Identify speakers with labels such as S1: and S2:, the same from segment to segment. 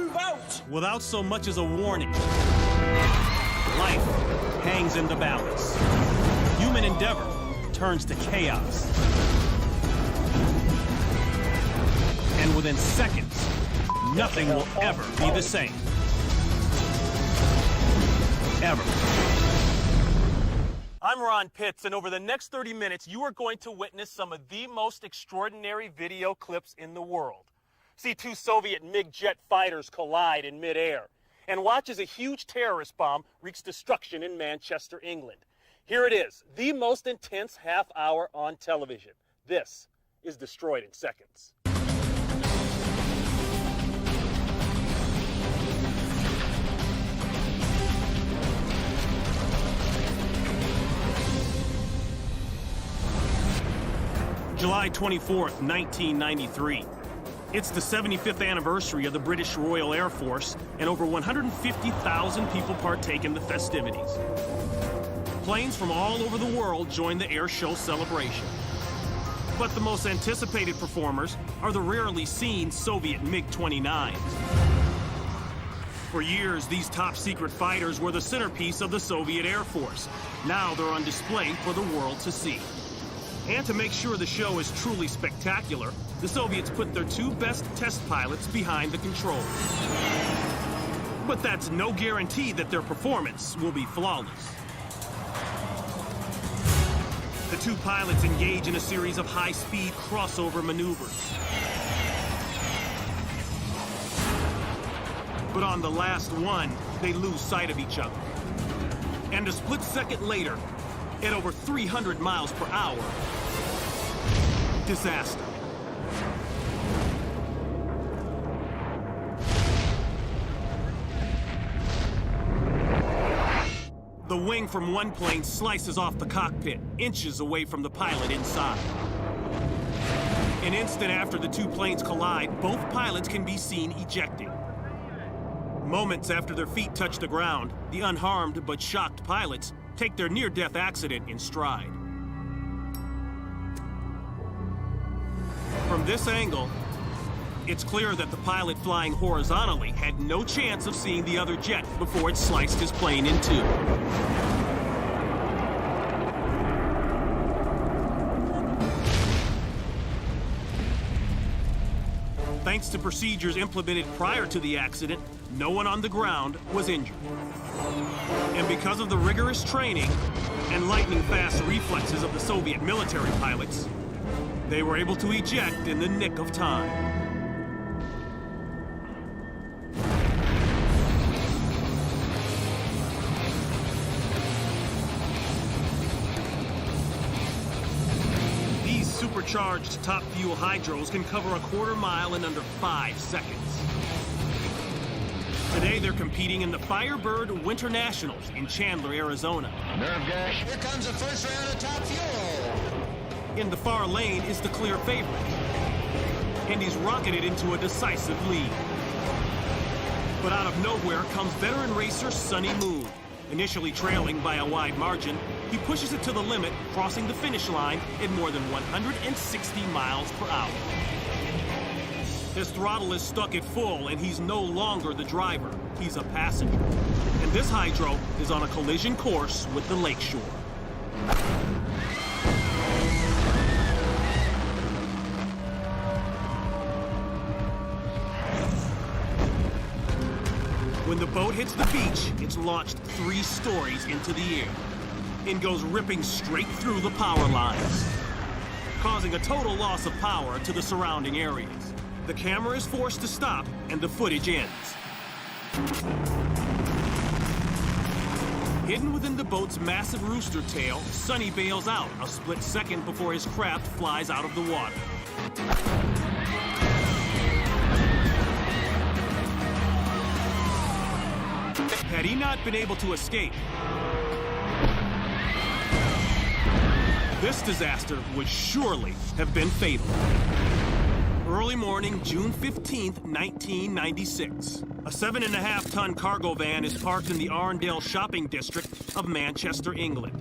S1: boat!
S2: Without so much as a warning, life hangs in the balance. Human endeavor turns to chaos. And within seconds, nothing will ever be the same. Ever. I'm Ron Pitts, and over the next 30 minutes, you are going to witness some of the most extraordinary video clips in the world. See two Soviet MiG jet fighters collide in midair, and watch as a huge terrorist bomb wreaks destruction in Manchester, England. Here it is, the most intense half hour on television. This is Destroyed in Seconds. July 24th, 1993. It's the 75th anniversary of the British Royal Air Force, and over 150,000 people partake in the festivities. Planes from all over the world join the air show celebration. But the most anticipated performers are the rarely seen Soviet MiG-29s. For years, these top-secret fighters were the centerpiece of the Soviet Air Force. Now they're on display for the world to see. And to make sure the show is truly spectacular, the Soviets put their two best test pilots behind the controls. But that's no guarantee that their performance will be flawless. The two pilots engage in a series of high-speed crossover maneuvers. But on the last one, they lose sight of each other. And a split second later, at over 300 miles per hour, disaster. The wing from one plane slices off the cockpit, inches away from the pilot inside. An instant after the two planes collide, both pilots can be seen ejecting. Moments after their feet touch the ground, the unharmed but shocked pilots take their near-death accident in stride. From this angle, it's clear that the pilot flying horizontally had no chance of seeing the other jet before it sliced his plane in two. Thanks to procedures implemented prior to the accident, no one on the ground was injured. And because of the rigorous training and lightning-fast reflexes of the Soviet military pilots, they were able to eject in the nick of time. These supercharged top-fuel hydros can cover a quarter mile in under 5 seconds. Today, they're competing in the Firebird Winter Nationals in Chandler, Arizona.
S3: Nerve gas. Here comes the first round of top fuel.
S2: In the far lane is the clear favorite, and he's rocketed into a decisive lead. But out of nowhere comes veteran racer Sonny Moon. Initially trailing by a wide margin, he pushes it to the limit, crossing the finish line at more than 160 miles per hour. His throttle is stuck at full, and he's no longer the driver. He's a passenger. And this hydro is on a collision course with the lakeshore. When the boat hits the beach, it's launched 3 stories into the air and goes ripping straight through the power lines, causing a total loss of power to the surrounding areas. The camera is forced to stop, and the footage ends. Hidden within the boat's massive rooster tail, Sonny bails out a split second before his craft flies out of the water. Had he not been able to escape, this disaster would surely have been fatal. Early morning, June 15th, 1996. A 7.5-ton cargo van is parked in the Arndale shopping district of Manchester, England.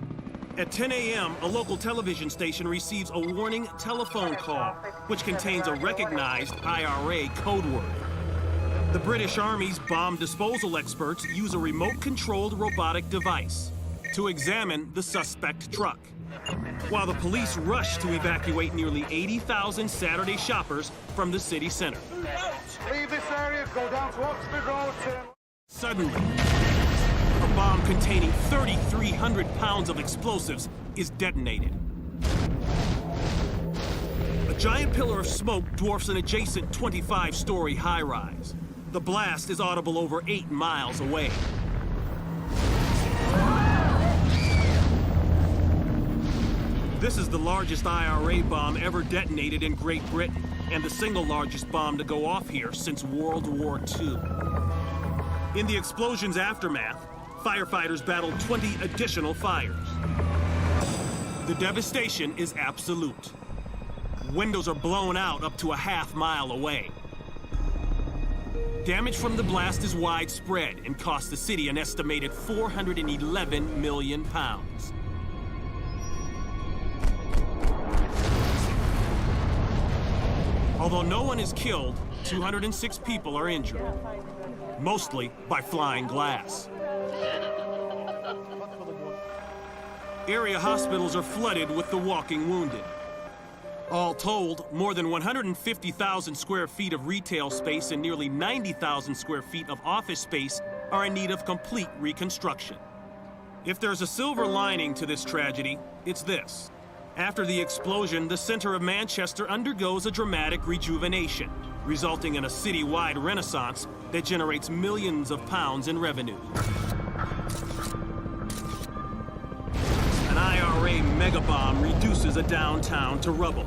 S2: At 10 a.m., a local television station receives a warning telephone call, which contains a recognized IRA code word. The British Army's bomb disposal experts use a remote-controlled robotic device to examine the suspect truck, while the police rush to evacuate nearly 80,000 Saturday shoppers from the city center.
S1: Leave this area, go down to Oxford Road.
S2: Suddenly, a bomb containing 3,300 pounds of explosives is detonated. A giant pillar of smoke dwarfs an adjacent 25-story high-rise. The blast is audible over 8 miles away. This is the largest IRA bomb ever detonated in Great Britain, and the single largest bomb to go off here since World War II. In the explosion's aftermath, firefighters battled 20 additional fires. The devastation is absolute. Windows are blown out up to a half-mile away. Damage from the blast is widespread and cost the city an estimated £411 million. Although no one is killed, 206 people are injured, mostly by flying glass. Area hospitals are flooded with the walking wounded. All told, more than 150,000 square feet of retail space and nearly 90,000 square feet of office space are in need of complete reconstruction. If there's a silver lining to this tragedy, it's this. After the explosion, the center of Manchester undergoes a dramatic rejuvenation, resulting in a city-wide renaissance that generates millions of pounds in revenue. An IRA megabomb reduces a downtown to rubble,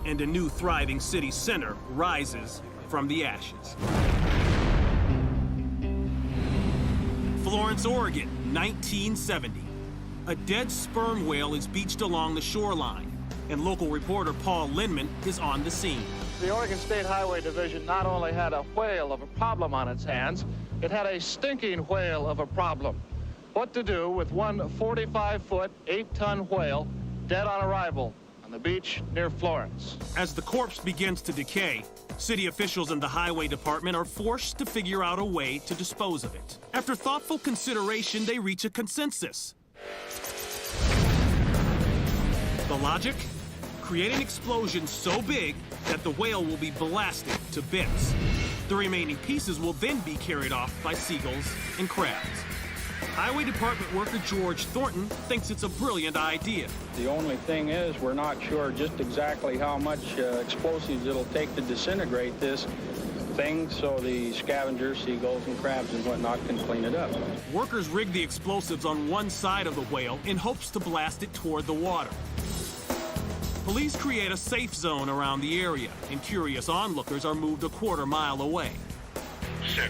S2: and a new thriving city center rises from the ashes. Florence, Oregon, 1970. A dead sperm whale is beached along the shoreline, and local reporter Paul Lindman is on the scene.
S4: The Oregon State Highway Division not only had a whale of a problem on its hands, it had a stinking whale of a problem. What to do with one 45-foot, 8-ton whale dead on arrival on the beach near Florence.
S2: As the corpse begins to decay, city officials and the highway department are forced to figure out a way to dispose of it. After thoughtful consideration, they reach a consensus. The logic? Create an explosion so big that the whale will be blasted to bits. The remaining pieces will then be carried off by seagulls and crabs. Highway Department worker George Thornton thinks it's a brilliant idea.
S5: The only thing is we're not sure just exactly how much explosives it'll take to disintegrate this thing, so the scavengers, seagulls and crabs and whatnot can clean it up.
S2: Workers rig the explosives on one side of the whale in hopes to blast it toward the water. Police create a safe zone around the area, and curious onlookers are moved a quarter mile away.
S6: 6,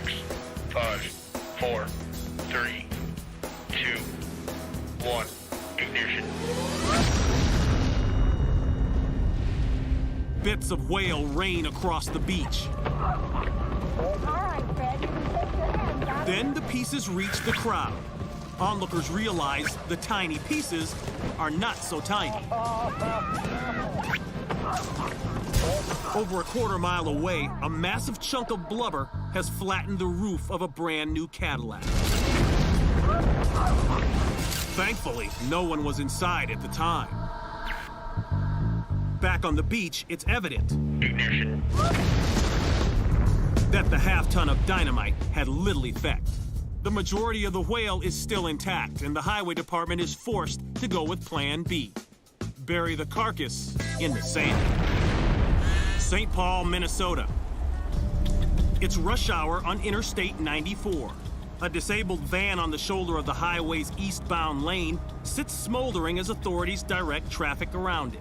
S6: 5, 4, 3, 2, 1, ignition.
S2: Bits of whale rain across the beach. Then the pieces reach the crowd. Onlookers realize the tiny pieces are not so tiny. Over a quarter mile away, a massive chunk of blubber has flattened the roof of a brand new Cadillac. Thankfully, no one was inside at the time. Back on the beach, it's evident
S6: Ignition.
S2: that the half-ton of dynamite had little effect. The majority of the whale is still intact, and the highway department is forced to go with Plan B. Bury the carcass in the sand. St. Paul, Minnesota. It's rush hour on Interstate 94. A disabled van on the shoulder of the highway's eastbound lane sits smoldering as authorities direct traffic around it.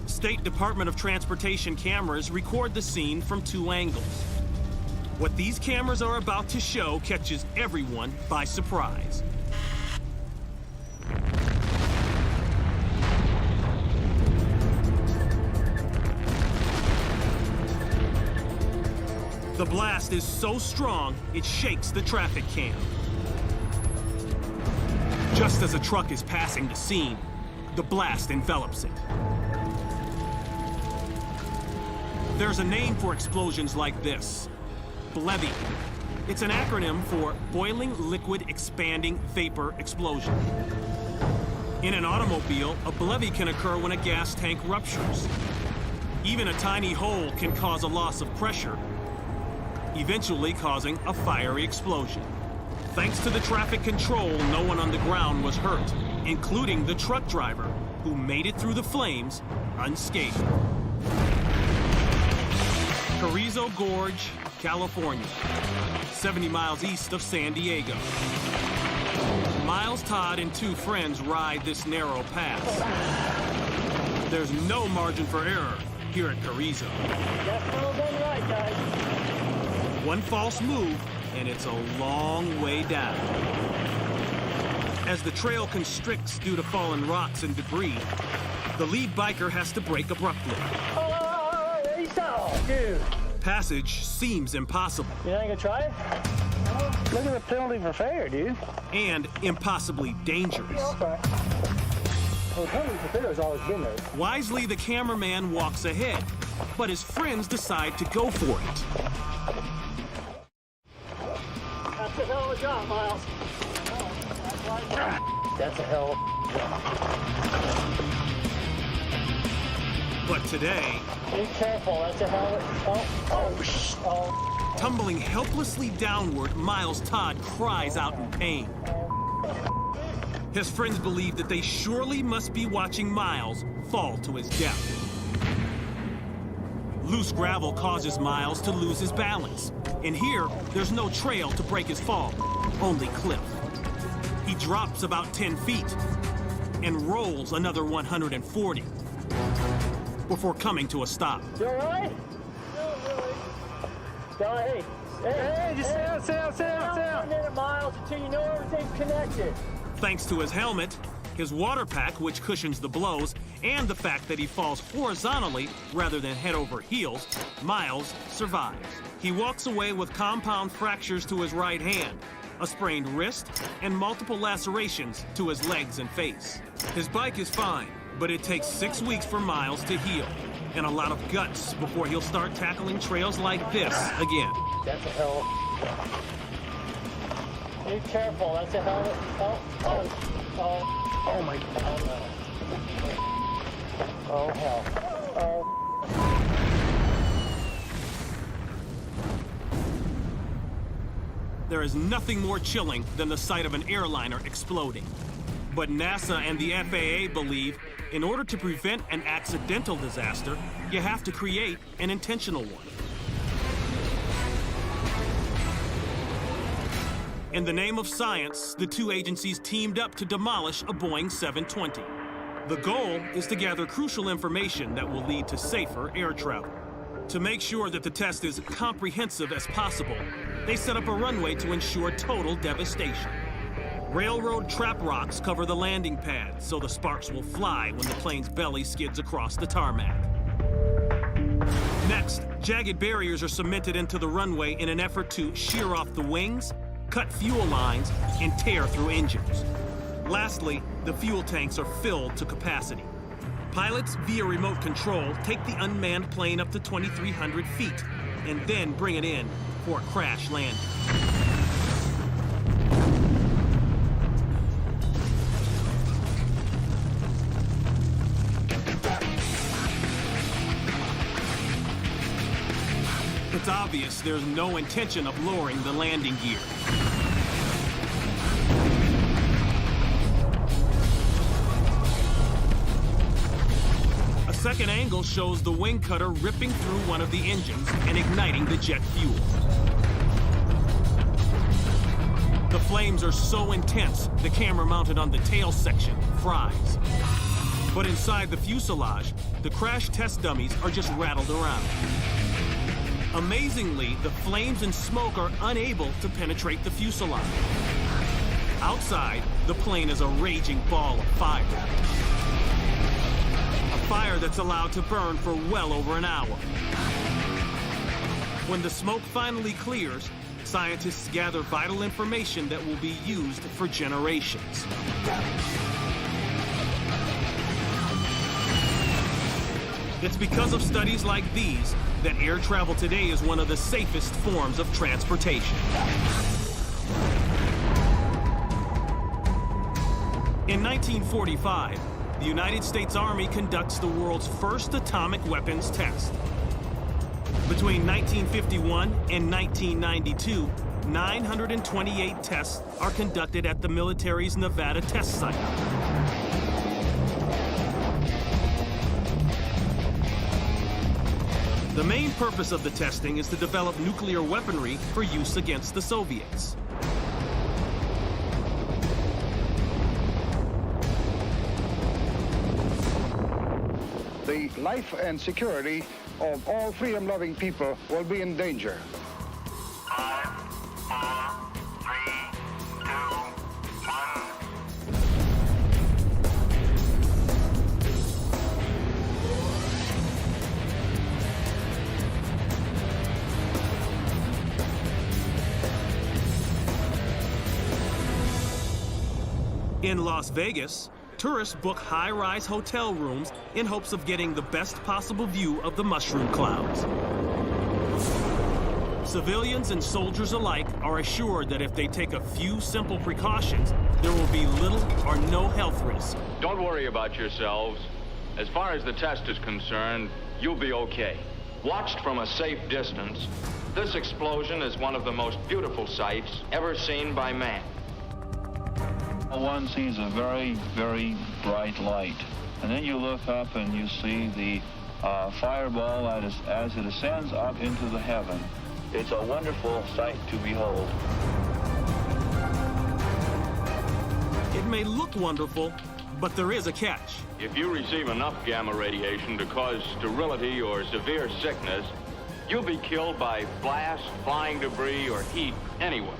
S2: State Department of Transportation cameras record the scene from 2 angles. What these cameras are about to show catches everyone by surprise. The blast is so strong, it shakes the traffic cam. Just as a truck is passing the scene, the blast envelops it. There's a name for explosions like this: BLEVE. It's an acronym for Boiling Liquid Expanding Vapor Explosion. In an automobile, a BLEVE can occur when a gas tank ruptures. Even a tiny hole can cause a loss of pressure, eventually causing a fiery explosion. Thanks to the traffic control, no one on the ground was hurt, including the truck driver, who made it through the flames unscathed. Carrizo Gorge, California, 70 miles east of San Diego. Miles Todd and two friends ride this narrow pass. There's no margin for error here at Carrizo.
S7: That's all done right, guys.
S2: One false move, and it's a long way down. As the trail constricts due to fallen rocks and debris, the lead biker has to brake abruptly.
S7: Oh, dude.
S2: Passage seems impossible.
S7: You ain't gonna try it? Look at the penalty for failure, dude.
S2: And impossibly dangerous.
S7: Okay. Well, the penalty for failure has always been there.
S2: Wisely, the cameraman walks ahead, but his friends decide to go for it.
S7: That's a hell of a job, Miles. That's a hell of a job.
S2: But today,
S7: Be careful, that's a hell of a... Oh.
S2: tumbling helplessly downward, Miles Todd cries out in pain. His friends believe that they surely must be watching Miles fall to his death. Loose gravel causes Miles to lose his balance. And here, there's no trail to break his fall, only cliff. He drops about 10 feet and rolls another 140 before coming to a stop.
S7: You all right? No, really. Hey, just sit down. 1 minute, Miles, until you know everything's connected.
S2: Thanks to his helmet, his water pack, which cushions the blows, and the fact that he falls horizontally rather than head over heels, Miles survives. He walks away with compound fractures to his right hand, a sprained wrist, and multiple lacerations to his legs and face. His bike is fine, but it takes 6 weeks for Miles to heal, and a lot of guts before he'll start tackling trails like this again.
S7: That's a hell of a... Be careful, that's a hell of a... Oh my God. Oh, hell. Oh.
S2: There is nothing more chilling than the sight of an airliner exploding. But NASA and the FAA believe in order to prevent an accidental disaster, you have to create an intentional one. In the name of science, the two agencies teamed up to demolish a Boeing 720. The goal is to gather crucial information that will lead to safer air travel. To make sure that the test is comprehensive as possible, they set up a runway to ensure total devastation. Railroad trap rocks cover the landing pad, so the sparks will fly when the plane's belly skids across the tarmac. Next, jagged barriers are cemented into the runway in an effort to shear off the wings, cut fuel lines, and tear through engines. Lastly, the fuel tanks are filled to capacity. Pilots, via remote control, take the unmanned plane up to 2,300 feet and then bring it in for a crash landing. It's obvious there's no intention of lowering the landing gear. A second angle shows the wing cutter ripping through one of the engines and igniting the jet fuel. The flames are so intense, the camera mounted on the tail section fries. But inside the fuselage, the crash test dummies are just rattled around. Amazingly, the flames and smoke are unable to penetrate the fuselage. Outside, the plane is a raging ball of fire. A fire that's allowed to burn for well over an hour. When the smoke finally clears, scientists gather vital information that will be used for generations. It's because of studies like these that air travel today is one of the safest forms of transportation. In 1945, the United States Army conducts the world's first atomic weapons test. Between 1951 and 1992, 928 tests are conducted at the military's Nevada test site. The main purpose of the testing is to develop nuclear weaponry for use against the Soviets.
S1: The life and security of all freedom-loving people will be in danger.
S6: 5, 4, 3, 2, 1.
S2: In Las Vegas, tourists book high-rise hotel rooms in hopes of getting the best possible view of the mushroom clouds. Civilians and soldiers alike are assured that if they take a few simple precautions, there will be little or no health risk.
S8: Don't worry about yourselves. As far as the test is concerned, you'll be okay. Watched from a safe distance, this explosion is one of the most beautiful sights ever seen by man.
S9: One sees a very, very bright light, and then you look up and you see the fireball as it ascends up into the heaven. It's a wonderful sight to behold.
S2: It may look wonderful, but there is a catch.
S8: If you receive enough gamma radiation to cause sterility or severe sickness, you'll be killed by blast, flying debris, or heat anyway.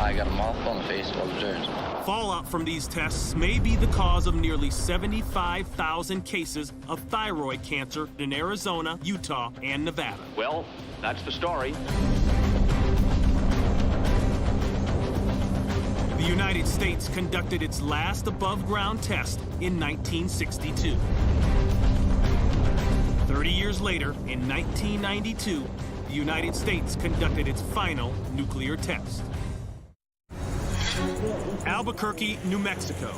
S10: I got a mouthful on the face while the germs.
S2: Fallout from these tests may be the cause of nearly 75,000 cases of thyroid cancer in Arizona, Utah, and Nevada.
S8: Well, that's the story.
S2: The United States conducted its last above-ground test in 1962. 30 years later, in 1992, the United States conducted its final nuclear test. Albuquerque, New Mexico.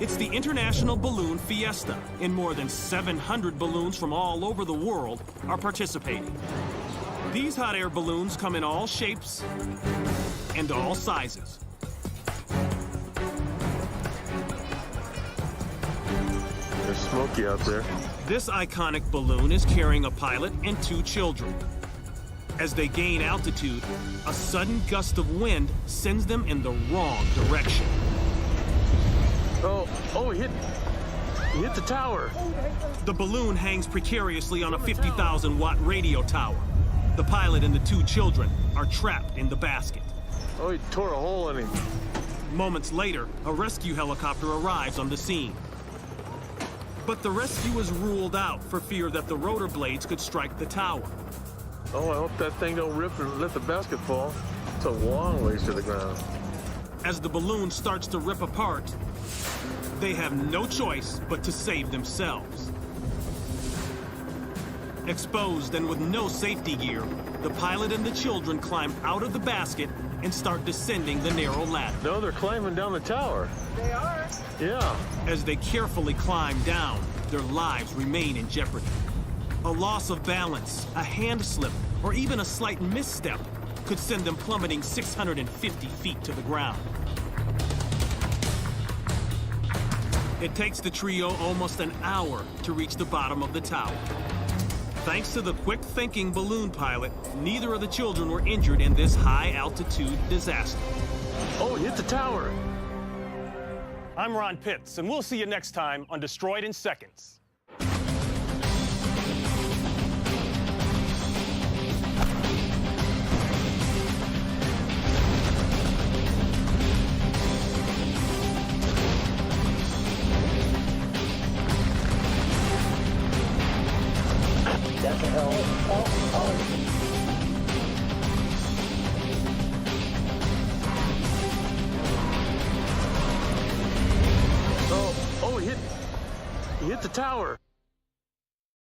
S2: It's the International Balloon Fiesta, and more than 700 balloons from all over the world are participating. These hot air balloons come in all shapes and all sizes.
S11: There's smoky out there.
S2: This iconic balloon is carrying a pilot and 2 children. As they gain altitude, a sudden gust of wind sends them in the wrong direction.
S11: Oh, he hit the tower.
S2: The balloon hangs precariously on a 50,000-watt radio tower. The pilot and the 2 children are trapped in the basket.
S11: Oh, he tore a hole in him.
S2: Moments later, a rescue helicopter arrives on the scene. But the rescue is ruled out for fear that the rotor blades could strike the tower.
S11: Oh, I hope that thing don't rip and let the basket fall. It's a long ways to the ground.
S2: As the balloon starts to rip apart, they have no choice but to save themselves. Exposed and with no safety gear, the pilot and the children climb out of the basket and start descending the narrow ladder.
S11: No, they're climbing down the tower.
S7: They are?
S11: Yeah.
S2: As they carefully climb down, their lives remain in jeopardy. A loss of balance, a hand slip, or even a slight misstep could send them plummeting 650 feet to the ground. It takes the trio almost an hour to reach the bottom of the tower. Thanks to the quick-thinking balloon pilot, neither of the children were injured in this high-altitude disaster.
S11: Oh, he hit the tower.
S2: I'm Ron Pitts, and we'll see you next time on Destroyed in Seconds.
S11: hit the tower.